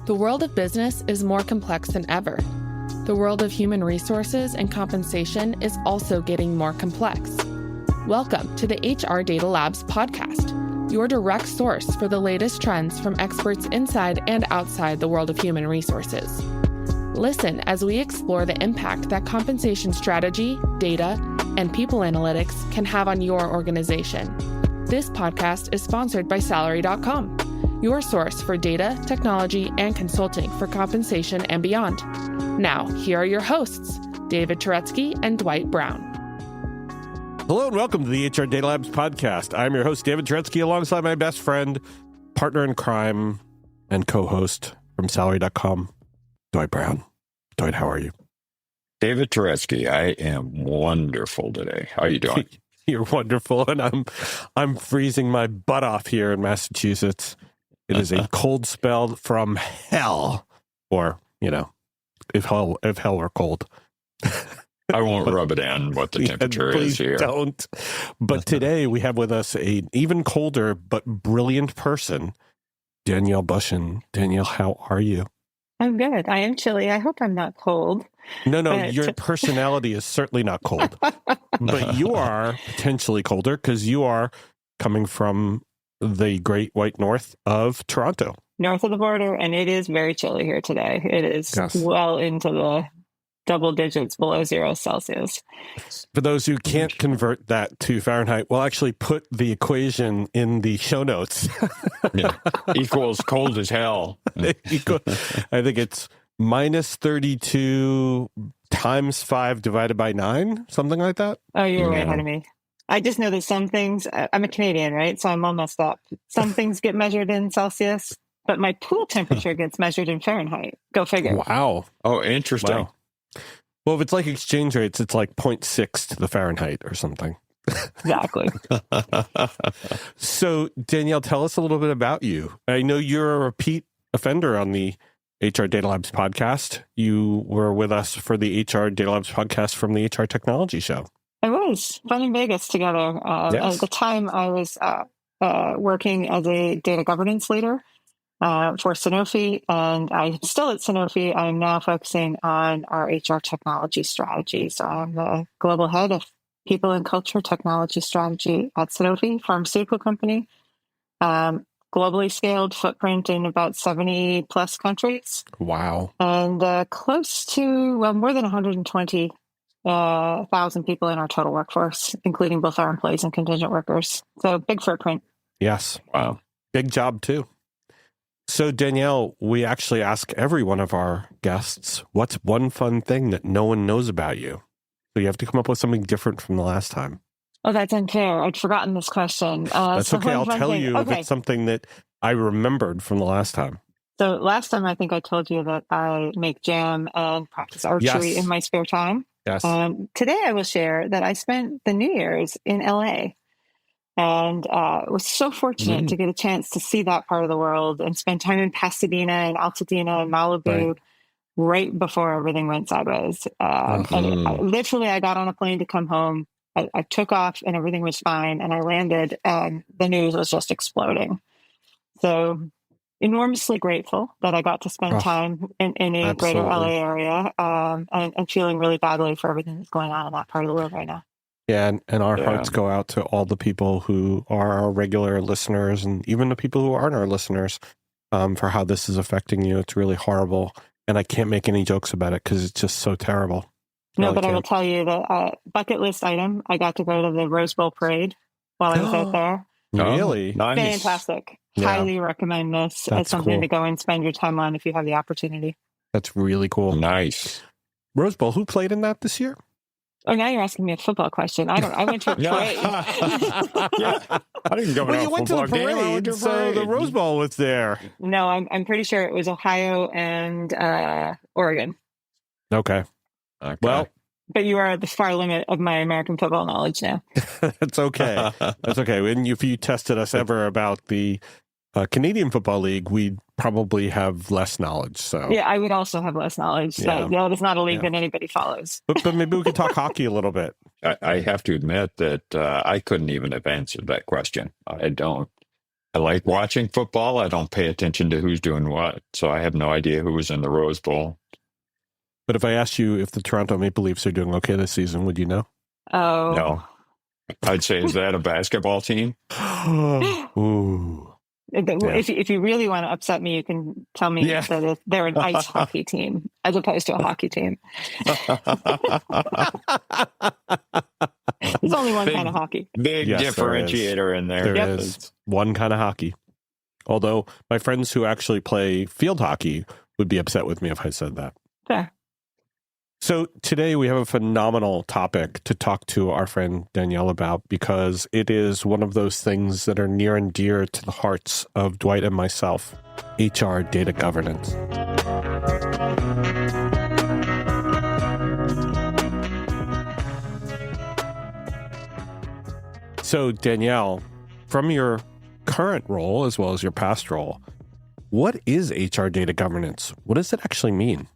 The world of business is more complex than ever. The world of human resources and compensation is also getting more complex. Welcome to the HR Data Labs podcast, your direct source for the latest trends from experts inside and outside the world of human resources. Listen as we explore the impact that compensation strategy, data, and people analytics can have on your organization. This podcast is sponsored by Salary.com, your source for data, technology, and consulting for compensation and beyond. Now, here are your hosts, David Turetsky and Dwight Brown. Hello and welcome to the HR Data Labs podcast. I'm your host, David Turetsky, alongside my best friend, partner in crime, and co-host from Salary.com, Dwight Brown. Dwight, how are you? David Turetsky, I am wonderful today. How are you doing? You're wonderful, and I'm freezing my butt off here in Massachusetts. It is a cold spell from hell, or, you know, if hell were cold. I won't rub it in what the temperature is here. Don't. But today we have with us an even colder but brilliant person, Danielle Bushen. Danielle, how are you? I'm good. I am chilly. I hope I'm not cold. No, your personality is certainly not cold. But you are potentially colder because you are coming from the great white north of Toronto. North of the border, and it is very chilly here today. It is well into the double digits below 0 Celsius. For those who can't convert that to Fahrenheit, we'll actually put the equation in the show notes. Yeah. Equals cold as hell. I think it's minus 32 times 5 divided by 9, something like that. Oh, you're way ahead of me. I just know that some things, I'm a Canadian, right? So I'm all messed up. Some things get measured in Celsius, but my pool temperature gets measured in Fahrenheit. Go figure. Wow. Oh, interesting. Wow. Well, if it's like exchange rates, it's like 0.6 to the Fahrenheit or something. Exactly. So, Danielle, tell us a little bit about you. I know you're a repeat offender on the HR Data Labs podcast. You were with us for the HR Data Labs podcast from the HR Technology Show. I was fun in Vegas together. Yes. At the time, I was working as a data governance leader for Sanofi, and I'm still at Sanofi. I'm now focusing on our HR technology strategy. So I'm the global head of people and culture technology strategy at Sanofi, pharmaceutical company, globally scaled footprint in about 70 plus countries. Wow. And close to, more than 120,000 people in our total workforce, including both our employees and contingent workers. So big footprint. Yes. Wow. Big job, too. So, Danielle, we actually ask every one of our guests, what's one fun thing that no one knows about you? So you have to come up with something different from the last time. Oh, that's unfair. I'd forgotten this question. That's okay. I'll tell you if it's something that I remembered from the last time. So last time, I think I told you that I make jam and practice archery in my spare time. Yes. Today, I will share that I spent the New Year's in LA. And was so fortunate to get a chance to see that part of the world and spend time in Pasadena and Altadena and Malibu right before everything went sideways. And I got on a plane to come home. I took off and everything was fine. And I landed and the news was just exploding. So enormously grateful that I got to spend time in a greater LA area and feeling really badly for everything that's going on in that part of the world right now. Yeah, and our hearts go out to all the people who are our regular listeners and even the people who aren't our listeners for how this is affecting you. It's really horrible. And I can't make any jokes about it because it's just so terrible. No, but I will tell you the bucket list item. I got to go to the Rose Bowl parade while I was out there. Really? Nice. Fantastic. Yeah. Highly recommend this as something to go and spend your time on if you have the opportunity. That's really cool. Nice. Rose Bowl, who played in that this year? Oh, now you're asking me a football question. I went to a parade. I didn't go. Well, you went to the parade, so the Rose Bowl was there. No, I'm pretty sure it was Ohio and Oregon. Okay. Well, but you are at the far limit of my American football knowledge now. That's okay. That's okay. And if you tested us ever about the Canadian Football League, we'd probably have less knowledge. So yeah, I would also have less knowledge. Yeah. That is not a league that anybody follows. But maybe we could talk hockey a little bit. I have to admit that I couldn't even have answered that question. I don't I like watching football. I don't pay attention to who's doing what. So I have no idea who was in the Rose Bowl. But if I asked you if the Toronto Maple Leafs are doing okay this season, would you know? Oh. No. I'd say, is that a basketball team? Ooh. If you really want to upset me, you can tell me that they're an ice hockey team as opposed to a hockey team. There's only one kind of hockey. Big differentiator in there. There is one kind of hockey. Although my friends who actually play field hockey would be upset with me if I said that. Fair. So today we have a phenomenal topic to talk to our friend Danielle about, because it is one of those things that are near and dear to the hearts of Dwight and myself: HR data governance. So Danielle, from your current role as well as your past role, what is HR data governance? What does it actually mean?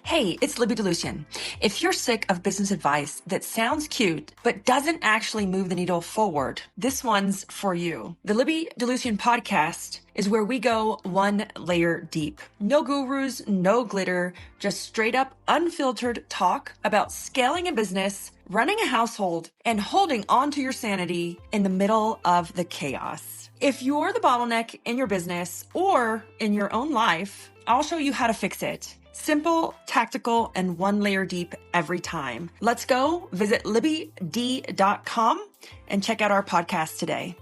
Hey, it's Libby DeLucian. If you're sick of business advice that sounds cute, but doesn't actually move the needle forward, this one's for you. The Libby DeLucian podcast is where we go one layer deep. No gurus, no glitter, just straight up unfiltered talk about scaling a business, running a household, and holding on to your sanity in the middle of the chaos. If you're the bottleneck in your business or in your own life, I'll show you how to fix it. Simple, tactical, and one layer deep every time. Let's go. Visit libbyd.com and check out our podcast today.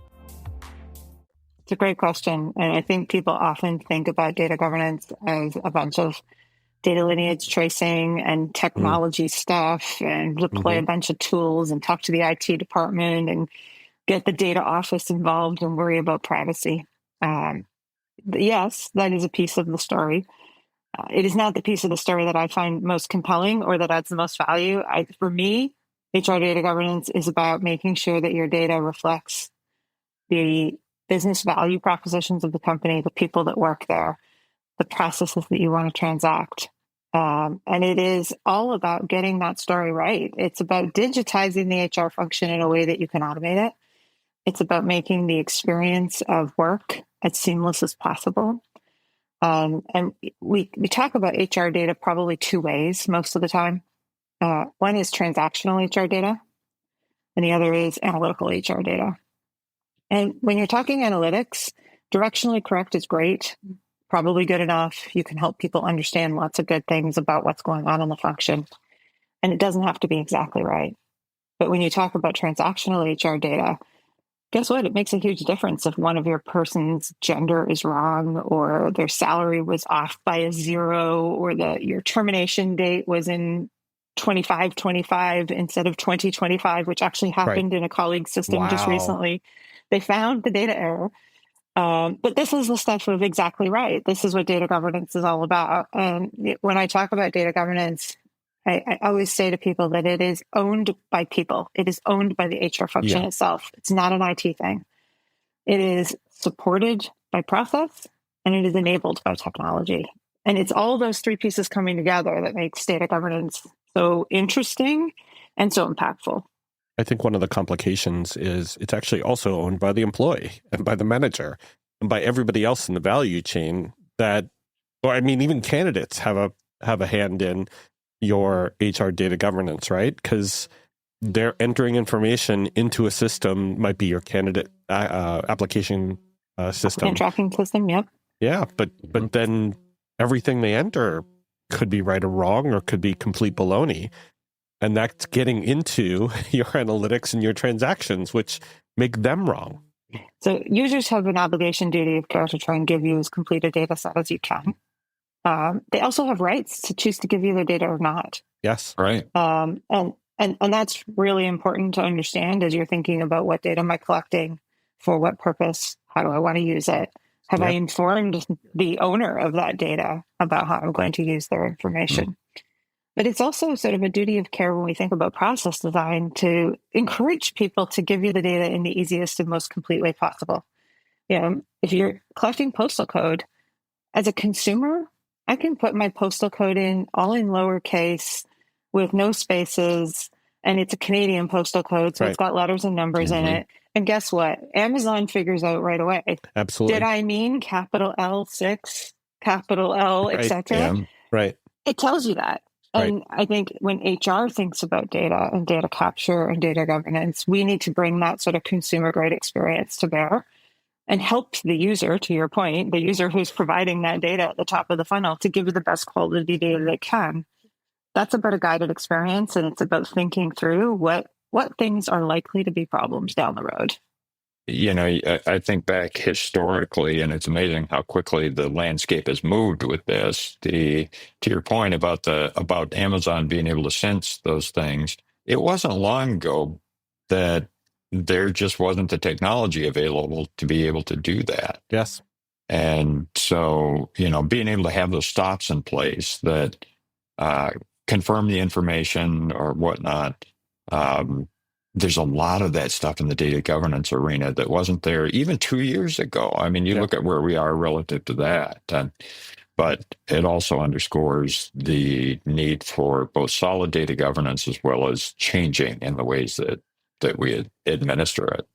It's a great question. And I think people often think about data governance as a bunch of data lineage tracing and technology stuff, and deploy a bunch of tools and talk to the IT department and get the data office involved and worry about privacy. Yes, that is a piece of the story. It is not the piece of the story that I find most compelling or that adds the most value. For me, HR data governance is about making sure that your data reflects the business value propositions of the company, the people that work there, the processes that you want to transact. And it is all about getting that story right. It's about digitizing the HR function in a way that you can automate it. It's about making the experience of work as seamless as possible. And we talk about HR data probably two ways most of the time. One is transactional HR data, and the other is analytical HR data. And when you're talking analytics, directionally correct is great, probably good enough. You can help people understand lots of good things about what's going on in the function, and it doesn't have to be exactly right. But when you talk about transactional HR data, guess what? It makes a huge difference if one of your person's gender is wrong, or their salary was off by a 0, or your termination date was in 2525 instead of 2025, which actually happened in a colleague's system just recently. They found the data error. But this is the stuff of exactly right. This is what data governance is all about. And when I talk about data governance, I always say to people that it is owned by people. It is owned by the HR function itself. It's not an IT thing. It is supported by process, and it is enabled by technology. And it's all those three pieces coming together that makes data governance so interesting and so impactful. I think one of the complications is it's actually also owned by the employee and by the manager and by everybody else in the value chain even candidates have a hand in your HR data governance, right? Because they're entering information into a system, might be your candidate application system. And tracking system, yep. Yeah, but then everything they enter could be right or wrong, or could be complete baloney. And that's getting into your analytics and your transactions, which make them wrong. So users have an obligation, duty of care to try and give you as complete a data set as you can. They also have rights to choose to give you their data or not. Yes. Right. And that's really important to understand as you're thinking about what data am I collecting, for what purpose, how do I want to use it? Have I informed the owner of that data about how I'm going to use their information? But it's also sort of a duty of care when we think about process design to encourage people to give you the data in the easiest and most complete way possible. If you're collecting postal code, as a consumer, I can put my postal code in all in lowercase with no spaces and it's a Canadian postal code, so it's got letters and numbers in it. And guess what? Amazon figures out right away. Absolutely. Did I mean capital L6, capital L, etc.? Yeah. Right. It tells you that. And I think when HR thinks about data and data capture and data governance, we need to bring that sort of consumer grade experience to bear and help the user, to your point, the user who's providing that data at the top of the funnel to give you the best quality data they can. That's about a guided experience, and it's about thinking through what things are likely to be problems down the road. I think back historically, and it's amazing how quickly the landscape has moved with this. To your point about Amazon being able to sense those things, it wasn't long ago that there just wasn't the technology available to be able to do that. Yes. And so, being able to have those stops in place that confirm the information or whatnot. There's a lot of that stuff in the data governance arena that wasn't there even 2 years ago. I mean, you look at where we are relative to that. But it also underscores the need for both solid data governance as well as changing in the ways that we administer it.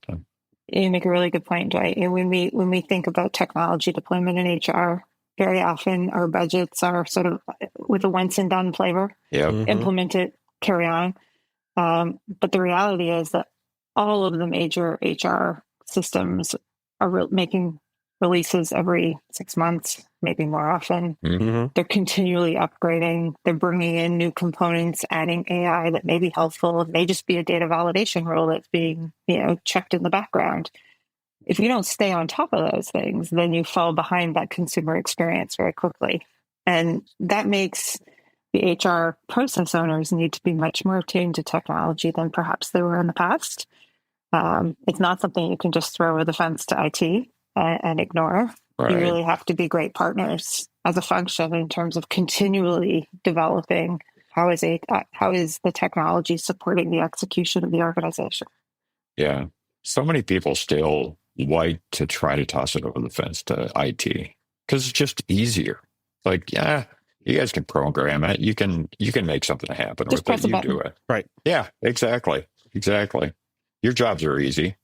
You make a really good point, Dwight. And when we think about technology deployment in HR, very often our budgets are sort of with a once and done flavor. Implement it, carry on. But the reality is that all of the major HR systems are making releases every 6 months, maybe more often. They're continually upgrading. They're bringing in new components, adding AI that may be helpful. It may just be a data validation rule that's being, checked in the background. If you don't stay on top of those things, then you fall behind that consumer experience very quickly. And that makes the HR process owners need to be much more attuned to technology than perhaps they were in the past. It's not something you can just throw over the fence to IT and ignore. You really have to be great partners as a function in terms of continually developing how is the technology supporting the execution of the organization. Yeah. So many people still like to try to toss it over the fence to IT because it's just easier. Like, yeah, you guys can program it. You can make something happen just with it. You do it. Right. Yeah, exactly. Your jobs are easy.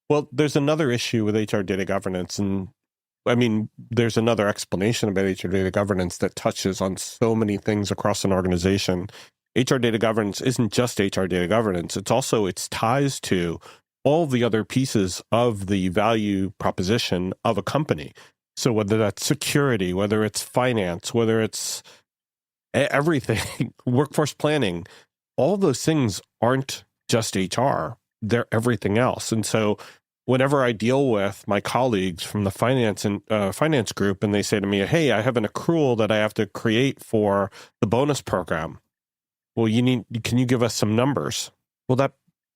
Well, there's another issue with HR data governance. And I mean, there's another explanation about HR data governance that touches on so many things across an organization. HR data governance isn't just HR data governance. It's ties to all the other pieces of the value proposition of a company. So whether that's security, whether it's finance, whether it's everything, workforce planning, all of those things aren't just HR. They're everything else. And so whenever I deal with my colleagues from the finance group and they say to me, hey, I have an accrual that I have to create for the bonus program. Well, can you give us some numbers? Well, that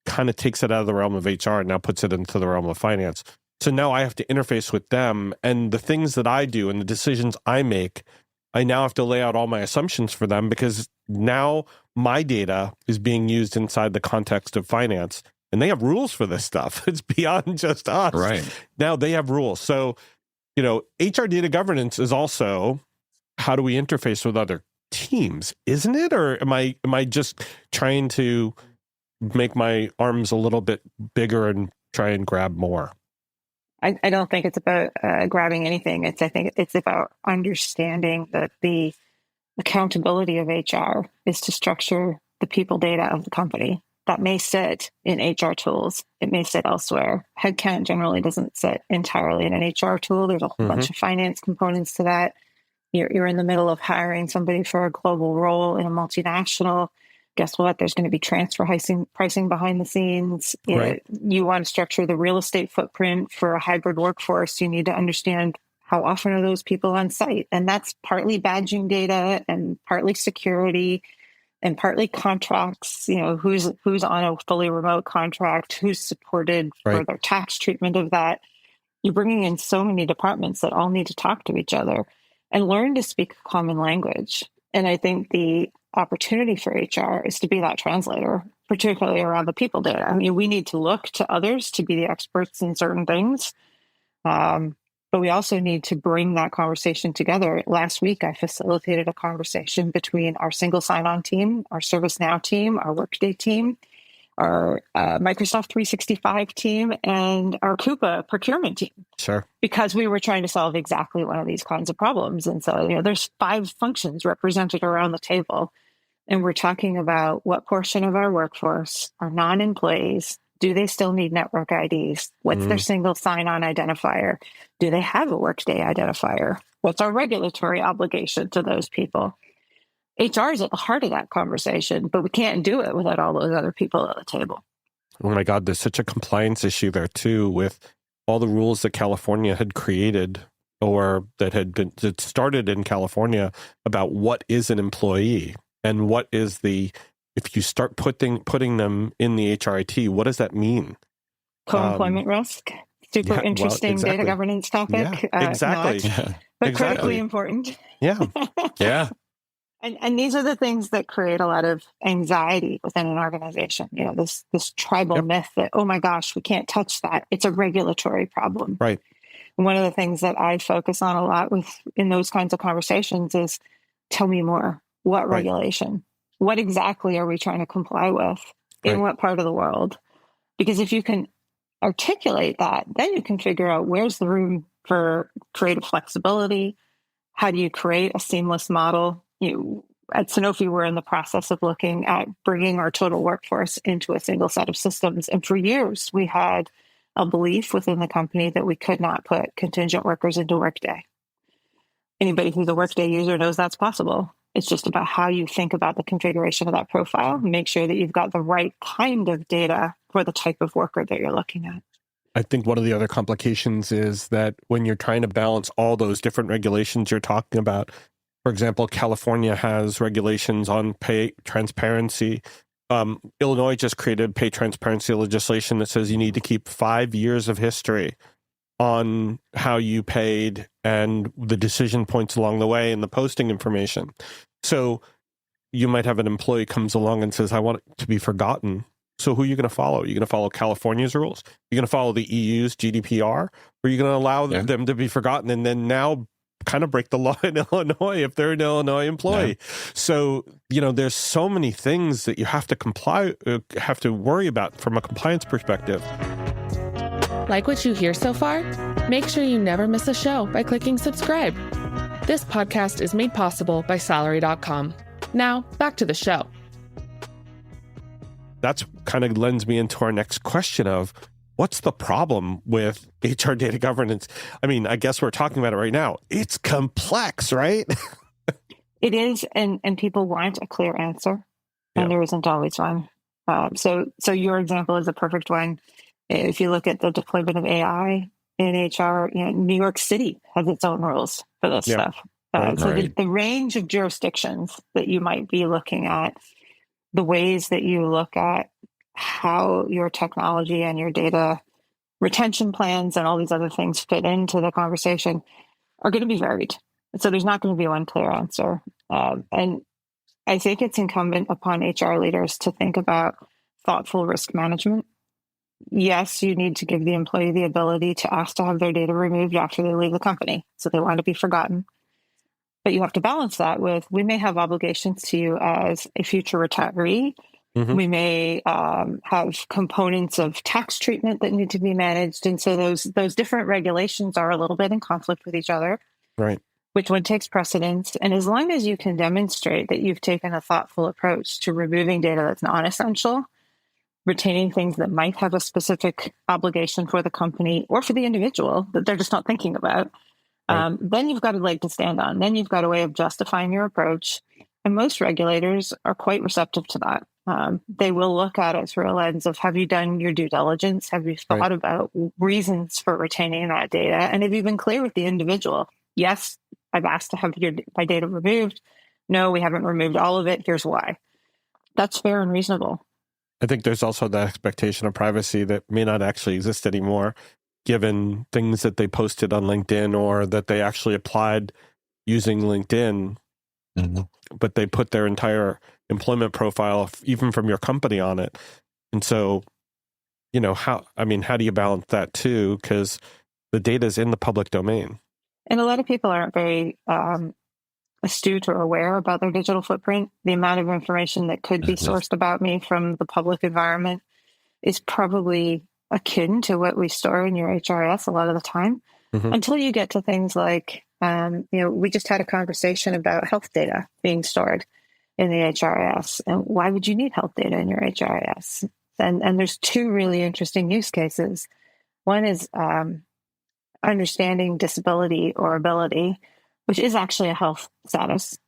kind of takes it out of the realm of HR and now puts it into the realm of finance. So now I have to interface with them, and the things that I do and the decisions I make, I now have to lay out all my assumptions for them because now my data is being used inside the context of finance, and they have rules for this stuff. It's beyond just us. Right. Now they have rules. So, HR data governance is also how do we interface with other teams, isn't it? Or am I just trying to make my arms a little bit bigger and try and grab more? I don't think it's about grabbing anything. I think it's about understanding that the accountability of HR is to structure the people data of the company. That may sit in HR tools. It may sit elsewhere. Headcount generally doesn't sit entirely in an HR tool. There's a whole bunch of finance components to that. You're in the middle of hiring somebody for a global role in a multinational. Guess what? There's going to be transfer pricing behind the scenes. Right. You want to structure the real estate footprint for a hybrid workforce. You need to understand how often are those people on site. And that's partly badging data and partly security and partly contracts, who's on a fully remote contract, who's supported for their tax treatment of that. You're bringing in so many departments that all need to talk to each other and learn to speak a common language. And I think the opportunity for HR is to be that translator, particularly around the people data. I mean, we need to look to others to be the experts in certain things. But But we also need to bring that conversation together. Last week, I facilitated a conversation between our single sign-on team, our ServiceNow team, our Workday team, our Microsoft 365 team, and our Coupa procurement team. Sure. Because we were trying to solve exactly one of these kinds of problems. And so, there's 5 functions represented around the table. And we're talking about what portion of our workforce are non-employees. Do they still need network IDs? What's their single sign-on identifier? Do they have a Workday identifier? What's our regulatory obligation to those people? HR is at the heart of that conversation, but we can't do it without all those other people at the table. Oh my God, there's such a compliance issue there too, with all the rules that California had created or that started in California about what is an employee and what is if you start putting them in the HRIT, what does that mean? Co-employment risk, super interesting exactly. data governance topic. Yeah, exactly. But critically important. Yeah. Yeah. And these are the things that create a lot of anxiety within an organization. This tribal myth that, oh my gosh, we can't touch that. It's a regulatory problem. Right. And one of the things that I focus on a lot in those kinds of conversations is, tell me more. What regulation? What exactly are we trying to comply with in what part of the world? Because if you can articulate that, then you can figure out where's the room for creative flexibility. How do you create a seamless model? At Sanofi, we're in the process of looking at bringing our total workforce into a single set of systems. And for years, we had a belief within the company that we could not put contingent workers into Workday. Anybody who's a Workday user knows that's possible. It's just about how you think about the configuration of that profile, make sure that you've got the right kind of data for the type of worker that you're looking at. I think one of the other complications is that when you're trying to balance all those different regulations you're talking about, for example, California has regulations on pay transparency. Illinois just created pay transparency legislation that says you need to keep 5 years of history on how you paid and the decision points along the way and the posting information. So you might have an employee comes along and says, I want it to be forgotten. So who are you going to follow? Are you going to follow California's rules? You're going to follow the EU's GDPR? Or are you going to allow them to be forgotten and then now kind of break the law in Illinois if they're an Illinois employee? Yeah. So, there's so many things that you have to worry about from a compliance perspective. Like what you hear so far? Make sure you never miss a show by clicking subscribe. This podcast is made possible by Salary.com. Now, back to the show. That's kind of lends me into our next question of what's the problem with HR data governance? I mean, I guess we're talking about it right now. It's complex, right? It is, and people want a clear answer, and there isn't always one. So your example is a perfect one. If you look at the deployment of AI in HR, New York City has its own rules for this stuff. The range of jurisdictions that you might be looking at, the ways that you look at how your technology and your data retention plans and all these other things fit into the conversation are going to be varied. So there's not going to be one clear answer. And I think it's incumbent upon HR leaders to think about thoughtful risk management. Yes, you need to give the employee the ability to ask to have their data removed after they leave the company, so they want to be forgotten. But you have to balance that with, we may have obligations to you as a future retiree. Mm-hmm. We may have components of tax treatment that need to be managed. And so those different regulations are a little bit in conflict with each other. Right. Which one takes precedence? And as long as you can demonstrate that you've taken a thoughtful approach to removing data that's non-essential, retaining things that might have a specific obligation for the company or for the individual that they're just not thinking about, then you've got a leg to stand on. Then you've got a way of justifying your approach. And most regulators are quite receptive to that. They will look at it through a lens of, have you done your due diligence? Have you thought about reasons for retaining that data? And have you been clear with the individual? Yes, I've asked to have my data removed. No, we haven't removed all of it. Here's why. That's fair and reasonable. I think there's also the expectation of privacy that may not actually exist anymore, given things that they posted on LinkedIn or that they actually applied using LinkedIn, but they put their entire employment profile, even from your company, on it. And so, how do you balance that too? Because The data is in the public domain. And a lot of people aren't very astute or aware about their digital footprint. The amount of information that could be sourced about me from the public environment is probably akin to what we store in your HRIS a lot of the time, until you get to things like, we just had a conversation about health data being stored in the HRIS. And why would you need health data in your HRIS? And there's two really interesting use cases. One is understanding disability or ability, which is actually a health status.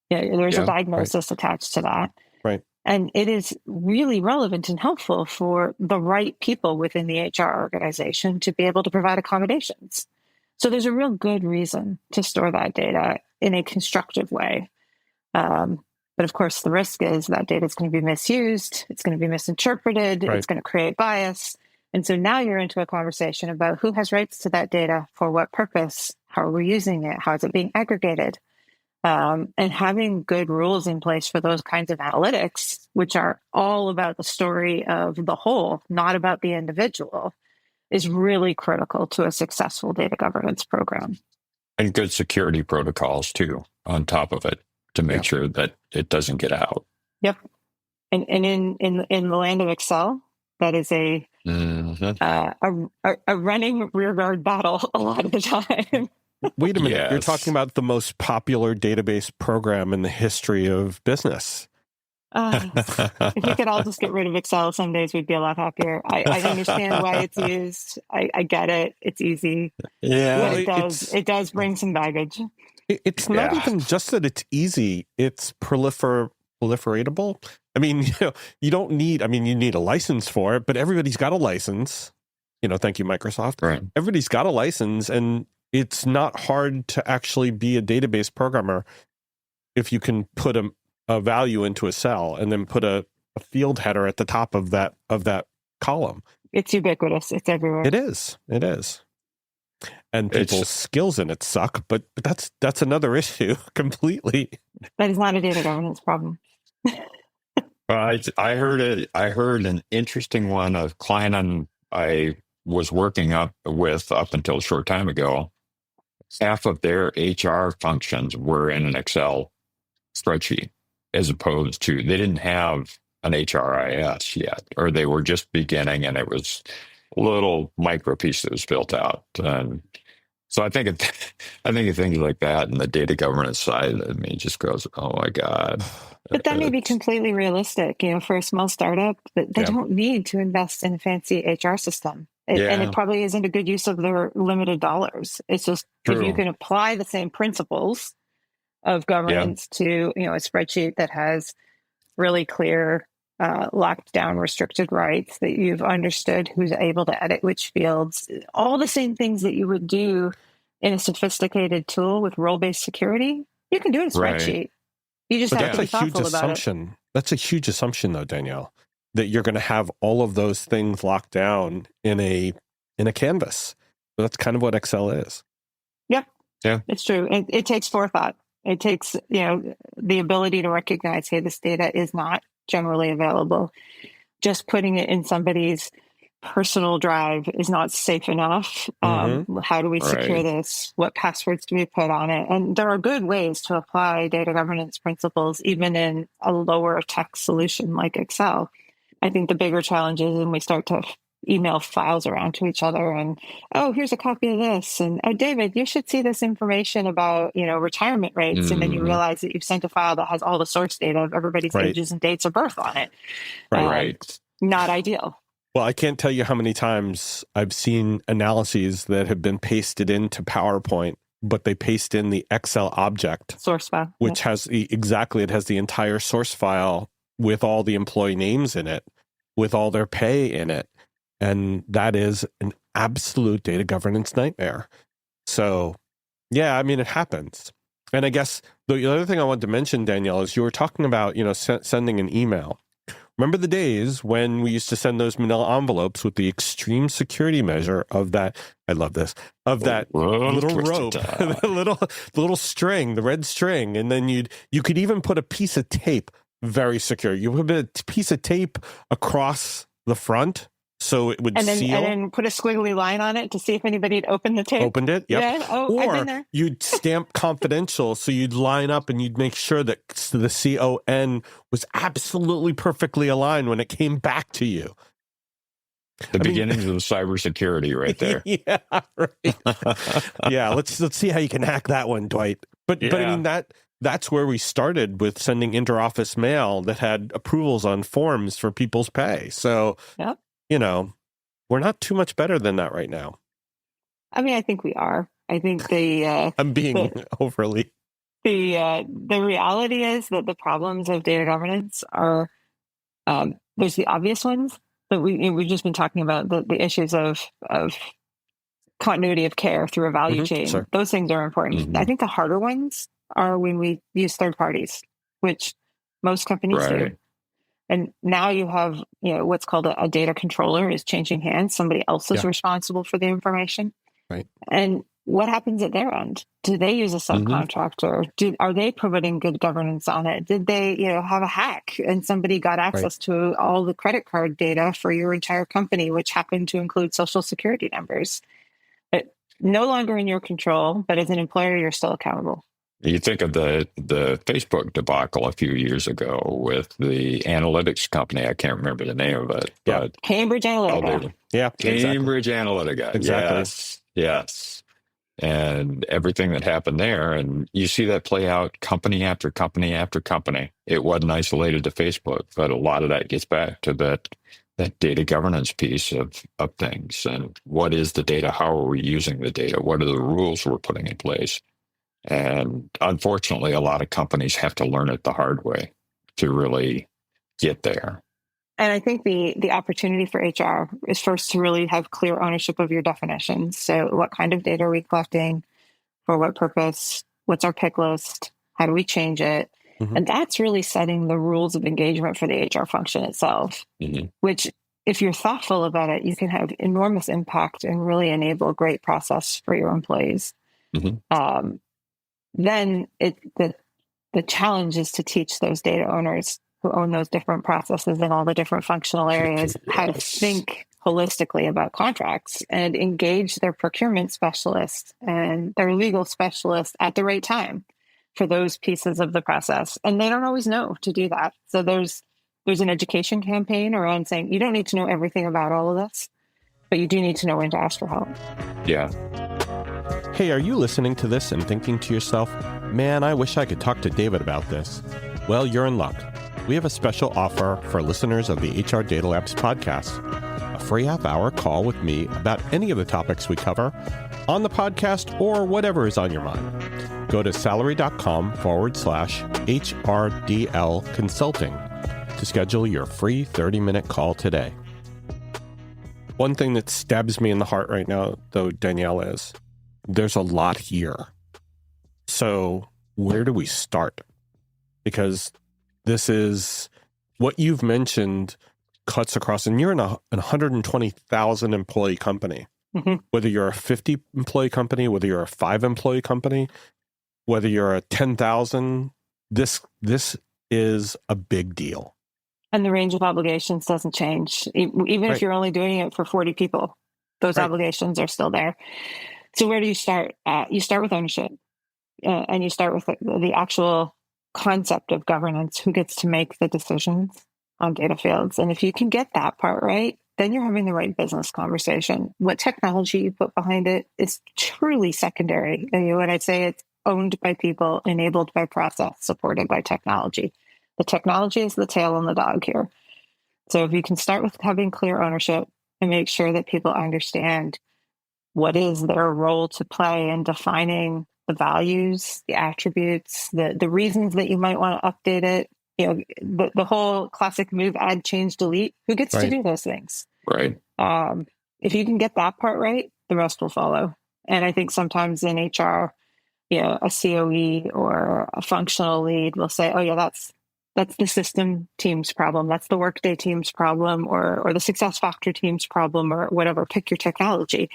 There's a diagnosis attached to that. Right. And it is really relevant and helpful for the right people within the HR organization to be able to provide accommodations. So there's a real good reason to store that data in a constructive way. But of course, the risk is that data is going to be misused. It's going to be misinterpreted. Right. It's going to create bias. And so now you're into a conversation about who has rights to that data, for what purpose, how are we using it, how is it being aggregated? And having good rules in place for those kinds of analytics, which are all about the story of the whole, not about the individual, is really critical to a successful data governance program. And good security protocols, too, on top of it, to make sure that it doesn't get out. Yep. And in the land of Excel, that is a running rearguard battle a lot of the time. Wait a minute. Yes. You're talking about the most popular database program in the history of business. If we could all just get rid of Excel, some days we'd be a lot happier. I understand why it's used. I get it. It's easy. Yeah. But it does bring some baggage. It's not even just that it's easy. It's proliferatable. I mean, you don't need, you need a license for it, but everybody's got a license. Thank you, Microsoft. Right. Everybody's got a license, and it's not hard to actually be a database programmer if you can put a value into a cell and then put a field header at the top of that column. It's ubiquitous. It's everywhere. It is. And people's skills in it suck, but that's another issue completely. That is not a data governance problem. I heard an interesting one. A client I was working with up until a short time ago. Half of their HR functions were in an Excel spreadsheet, as opposed to they didn't have an HRIS yet, or they were just beginning, and it was little micro pieces built out. So I think of things like that, and the data governance side of me just goes, oh my God. But that may be completely realistic, for a small startup. They don't need to invest in a fancy HR system. And it probably isn't a good use of their limited dollars. It's just if you can apply the same principles of governance to, a spreadsheet that has really clear, locked down restricted rights, that you've understood who's able to edit which fields, all the same things that you would do in a sophisticated tool with role-based security, you can do in a spreadsheet. Right. You just have to be thoughtful about it. That's a huge assumption, though, Danielle, that you're going to have all of those things locked down in a canvas. But that's kind of what Excel is. Yep. Yeah. It's true. It takes forethought. It takes, the ability to recognize, hey, this data is not generally available. Just putting it in somebody's personal drive is not safe enough. How do we secure this? What passwords do we put on it? And there are good ways to apply data governance principles, even in a lower tech solution like Excel. I think the bigger challenge is when we start to email files around to each other and, oh, here's a copy of this. And, oh, David, you should see this information about, retirement rates. And then you realize that you've sent a file that has all the source data of everybody's ages and dates of birth on it. Right. Not ideal. Well, I can't tell you how many times I've seen analyses that have been pasted into PowerPoint, but they paste in the Excel object. Source file. Which has it has the entire source file with all the employee names in it, with all their pay in it. And that is an absolute data governance nightmare. So, it happens. And I guess the other thing I wanted to mention, Danielle, is you were talking about, sending an email. Remember the days when we used to send those manila envelopes with the extreme security measure of that, I love this, of that little rope, the little string, the red string. And then you could even put a piece of tape, very secure. You put a piece of tape across the front So it would and seal. And then put a squiggly line on it to see if anybody had opened the tape. Opened it, yep. Yeah. Oh, or I've been there. You'd stamp confidential, so you'd line up and you'd make sure that the CON was absolutely perfectly aligned when it came back to you. The beginnings of cybersecurity right there. Yeah, right. Yeah, let's see how you can hack that one, Dwight. But I mean, that's where we started with sending interoffice mail that had approvals on forms for people's pay. So, yep. We're not too much better than that right now. I mean, I think we are. I think I'm being overly. The reality is that the problems of data governance are, there's the obvious ones, but we've just been talking about the issues of continuity of care through a value chain. Sure. Those things are important. I think the harder ones are when we use third parties, which most companies do. And now you have, what's called a data controller is changing hands. Somebody else is responsible for the information. Right. And what happens at their end? Do they use a subcontractor? Are they providing good governance on it? Did they, have a hack and somebody got access to all the credit card data for your entire company, which happened to include social security numbers? No longer in your control, but as an employer, you're still accountable. You think of the Facebook debacle a few years ago with the analytics company. I can't remember the name of it. But Cambridge Analytica. Cambridge Analytica. Exactly. Yes. And everything that happened there. And you see that play out company after company after company. It wasn't isolated to Facebook, but a lot of that gets back to that data governance piece of things. And what is the data? How are we using the data? What are the rules we're putting in place? And unfortunately, a lot of companies have to learn it the hard way to really get there. And I think the opportunity for HR is first to really have clear ownership of your definitions. So what kind of data are we collecting? For what purpose? What's our pick list? How do we change it? And that's really setting the rules of engagement for the HR function itself, which if you're thoughtful about it, you can have enormous impact and really enable a great process for your employees. Then the challenge is to teach those data owners who own those different processes in all the different functional areas how to think holistically about contracts and engage their procurement specialists and their legal specialists at the right time for those pieces of the process. And they don't always know to do that. So there's an education campaign around saying you don't need to know everything about all of this, but you do need to know when to ask for help. Yeah. Hey, are you listening to this and thinking to yourself, man, I wish I could talk to David about this? Well, you're in luck. We have a special offer for listeners of the HR Data Labs podcast. A free half-hour call with me about any of the topics we cover on the podcast or whatever is on your mind. Go to salary.com/HRDL consulting to schedule your free 30-minute call today. One thing that stabs me in the heart right now, though, Danielle, is there's a lot here. So where do we start? Because this is what you've mentioned cuts across, and you're in a 120,000 employee company. Whether you're a 50 employee company, whether you're a 5 employee company, whether you're a 10,000, this is a big deal. And the range of obligations doesn't change. Even if you're only doing it for 40 people, those obligations are still there. So where do you start? You start with ownership, and you start with the actual concept of governance. Who gets to make the decisions on data fields? And if you can get that part right, then you're having the right business conversation. What technology you put behind it is truly secondary. And when I say it's owned by people, enabled by process, supported by technology, the technology is the tail on the dog here. So if you can start with having clear ownership and make sure that people understand what is their role to play in defining the values, the attributes, the reasons that you might want to update it, the whole classic move, add, change, delete, who gets to do those things? Right. If you can get that part right, the rest will follow. And I think sometimes in HR, a COE or a functional lead will say, oh yeah, that's the system team's problem. That's the Workday team's problem, or the SuccessFactors team's problem, or whatever. Pick your technology,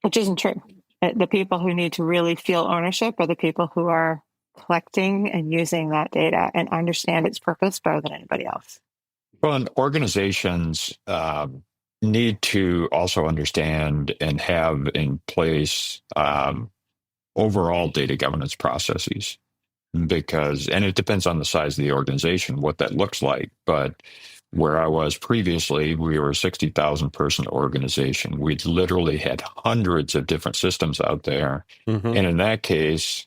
which isn't true. The people who need to really feel ownership are the people who are collecting and using that data and understand its purpose better than anybody else. Well, in organizations, need to also understand and have in place overall data governance processes, because, and it depends on the size of the organization, what that looks like. But where I was previously, we were a 60,000 person organization. We literally had hundreds of different systems out there. Mm-hmm. And in that case,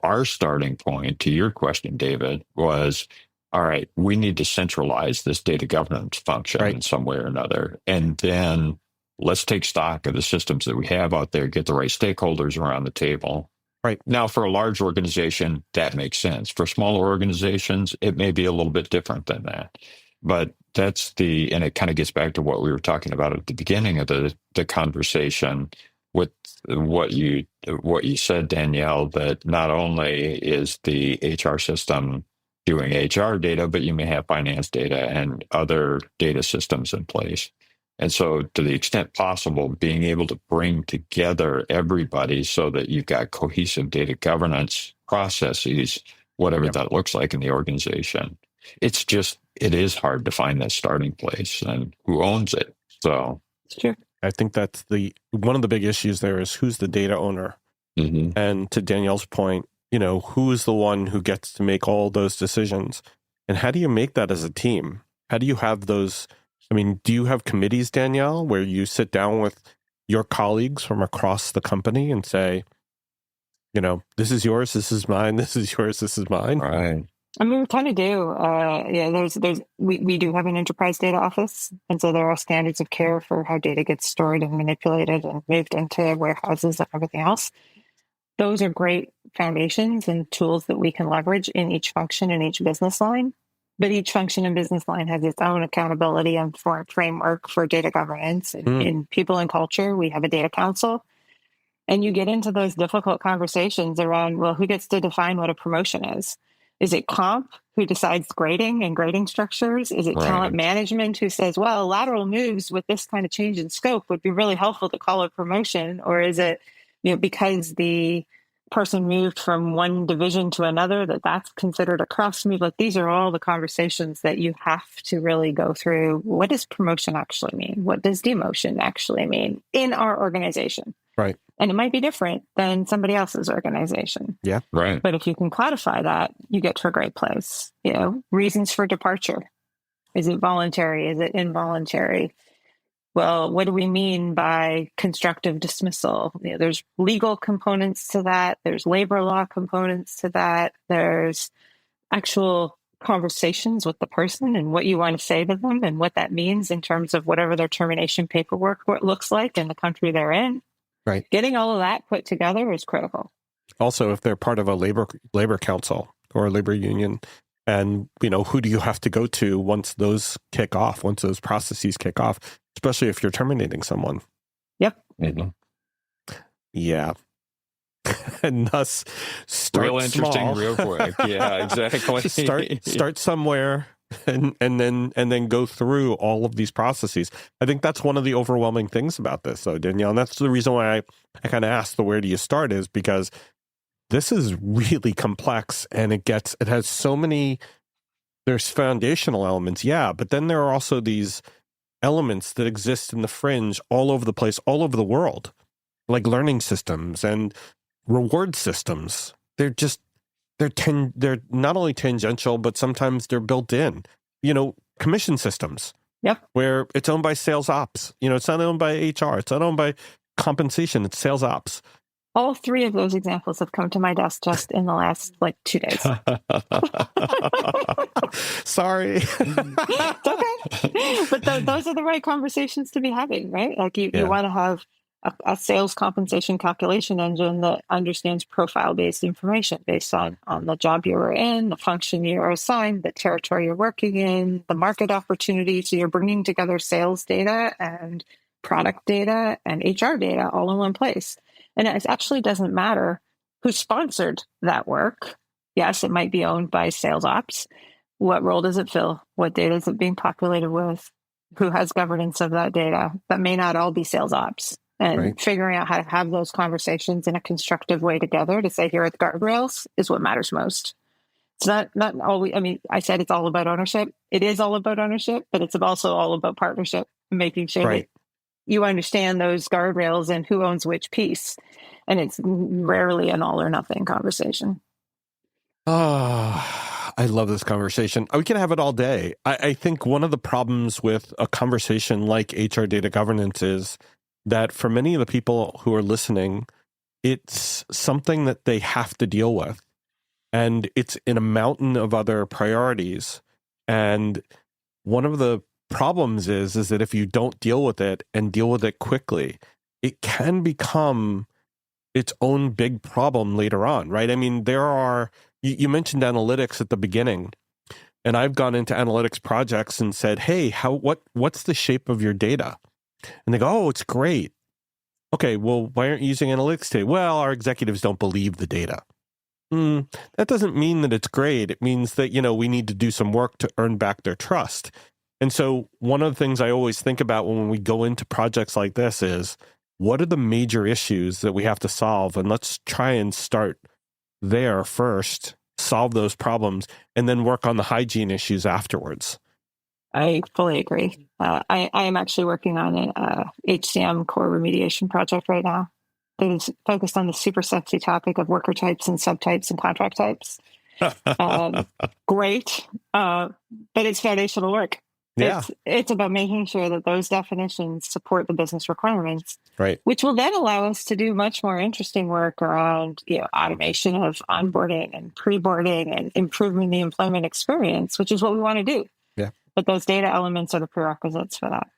our starting point to your question, David, was, all right, we need to centralize this data governance function in some way or another. And then let's take stock of the systems that we have out there, get the right stakeholders around the table. Right. Now, for a large organization, that makes sense. For smaller organizations, it may be a little bit different than that. But and it kind of gets back to what we were talking about at the beginning of the conversation with what you said, Danielle, that not only is the HR system doing HR data, but you may have finance data and other data systems in place. And so to the extent possible, being able to bring together everybody so that you've got cohesive data governance processes, whatever that looks like in the organization. It is hard to find that starting place and who owns it. So Sure. I think that's one of the big issues there is who's the data owner. Mm-hmm. And to Danielle's point, who is the one who gets to make all those decisions? And how do you make that as a team? How do you have those? I mean, do you have committees, Danielle, where you sit down with your colleagues from across the company and say, this is yours, this is mine, this is yours, this is mine? Right. I mean, we kind of do. We do have an enterprise data office. And so there are standards of care for how data gets stored and manipulated and moved into warehouses and everything else. Those are great foundations and tools that we can leverage in each function and each business line. But each function and business line has its own accountability and framework for data governance. In people and culture, we have a data council. And you get into those difficult conversations around, well, who gets to define what a promotion is? Is it comp who decides grading and grading structures? Is it talent management who says, well, lateral moves with this kind of change in scope would be really helpful to call it promotion? Or is it, because the person moved from one division to another, that's considered a cross move? Like, these are all the conversations that you have to really go through. What does promotion actually mean? What does demotion actually mean in our organization? Right. And it might be different than somebody else's organization. Yeah. Right. But if you can codify that, you get to a great place. Reasons for departure. Is it voluntary? Is it involuntary? Well, what do we mean by constructive dismissal? There's legal components to that. There's labor law components to that. There's actual conversations with the person and what you want to say to them and what that means in terms of whatever their termination paperwork looks like in the country they're in. Right. Getting all of that put together is critical. Also, if they're part of a labor council or a labor union, and, who do you have to go to once those kick off, once those processes kick off, especially if you're terminating someone? Yep. Mm-hmm. Yeah. And thus, start real interesting, small. real quick. Yeah, exactly. start somewhere. And then go through all of these processes. I think that's one of the overwhelming things about this, though, Danielle. And that's the reason why I kind of asked the where do you start is because this is really complex and it has so many, there's foundational elements, yeah, but then there are also these elements that exist in the fringe all over the place, all over the world, like learning systems and reward systems. They're not only tangential, but sometimes they're built in. Commission systems. Yep. Where it's owned by sales ops. It's not owned by HR. It's not owned by compensation. It's sales ops. All three of those examples have come to my desk just in the last 2 days. Sorry. It's okay. But those are the right conversations to be having, right? Like you want to have a sales compensation calculation engine that understands profile-based information based on the job you were in, the function you are assigned, the territory you're working in, the market opportunity. So you're bringing together sales data and product data and HR data all in one place. And it actually doesn't matter who sponsored that work. Yes, it might be owned by sales ops. What role does it fill? What data is it being populated with? Who has governance of that data? That may not all be sales ops. And figuring out how to have those conversations in a constructive way together to say, here are the guardrails is what matters most. It's not always, I said it's all about ownership. It is all about ownership, but it's also all about partnership. making sure Right. that you understand those guardrails and who owns which piece. And it's rarely an all or nothing conversation. Oh, I love this conversation. We can have it all day. I think one of the problems with a conversation like HR data governance is that for many of the people who are listening, it's something that they have to deal with. And it's in a mountain of other priorities. And one of the problems is that if you don't deal with it and deal with it quickly, it can become its own big problem later on, right? I mean, there are, you mentioned analytics at the beginning, and I've gone into analytics projects and said, hey, what's the shape of your data? And they go, oh, it's great. Okay, well, why aren't you using analytics today? Well, our executives don't believe the data. That doesn't mean that it's great. It means that, we need to do some work to earn back their trust. And so one of the things I always think about when we go into projects like this is, what are the major issues that we have to solve? And let's try and start there first, solve those problems, and then work on the hygiene issues afterwards. I fully agree. I am actually working on an HCM core remediation project right now that is focused on the super sexy topic of worker types and subtypes and contract types. Great, but it's foundational work. Yeah. It's about making sure that those definitions support the business requirements, right? Which will then allow us to do much more interesting work around automation of onboarding and pre-boarding and improving the employment experience, which is what we want to do. Yeah. But those data elements are the prerequisites for that.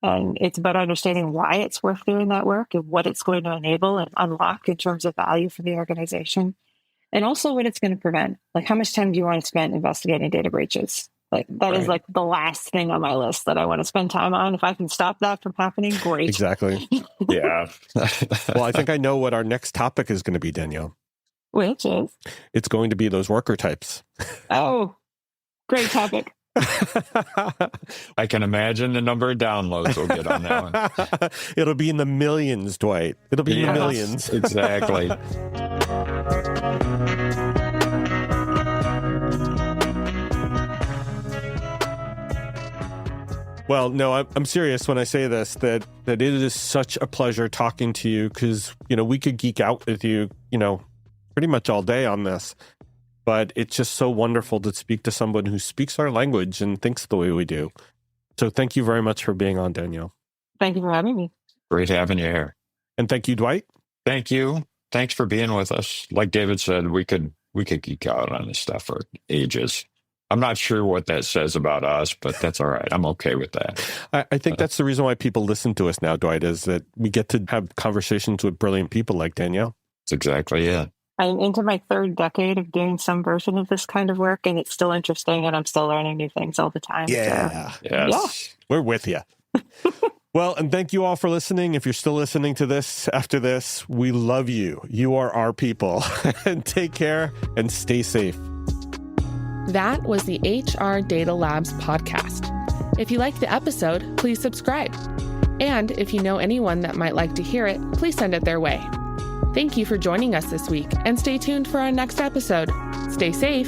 And it's about understanding why it's worth doing that work and what it's going to enable and unlock in terms of value for the organization. And also what it's going to prevent. Like, how much time do you want to spend investigating data breaches? Like, that is like the last thing on my list that I want to spend time on. If I can stop that from happening, great. Exactly. Yeah. Well, I think I know what our next topic is going to be, Danielle. Which is? It's going to be those worker types. Oh, great topic. I can imagine the number of downloads we'll get on that one. It'll be in the millions, Dwight. It'll be in the millions. Exactly. Well, no, I'm serious when I say this, that it is such a pleasure talking to you because, we could geek out with you, pretty much all day on this. But it's just so wonderful to speak to someone who speaks our language and thinks the way we do. So thank you very much for being on, Danielle. Thank you for having me. Great having you here. And thank you, Dwight. Thank you. Thanks for being with us. Like David said, we could geek out on this stuff for ages. I'm not sure what that says about us, but that's all right. I'm okay with that. I think that's the reason why people listen to us now, Dwight, is that we get to have conversations with brilliant people like Danielle. That's exactly it. I'm into my third decade of doing some version of this kind of work, and it's still interesting, and I'm still learning new things all the time. Yeah. So, Yes. Yeah. We're with you. Well, and thank you all for listening. If you're still listening to this after this, we love you. You are our people. And take care and stay safe. That was the HR Data Labs podcast. If you liked the episode, please subscribe. And if you know anyone that might like to hear it, please send it their way. Thank you for joining us this week, and stay tuned for our next episode. Stay safe.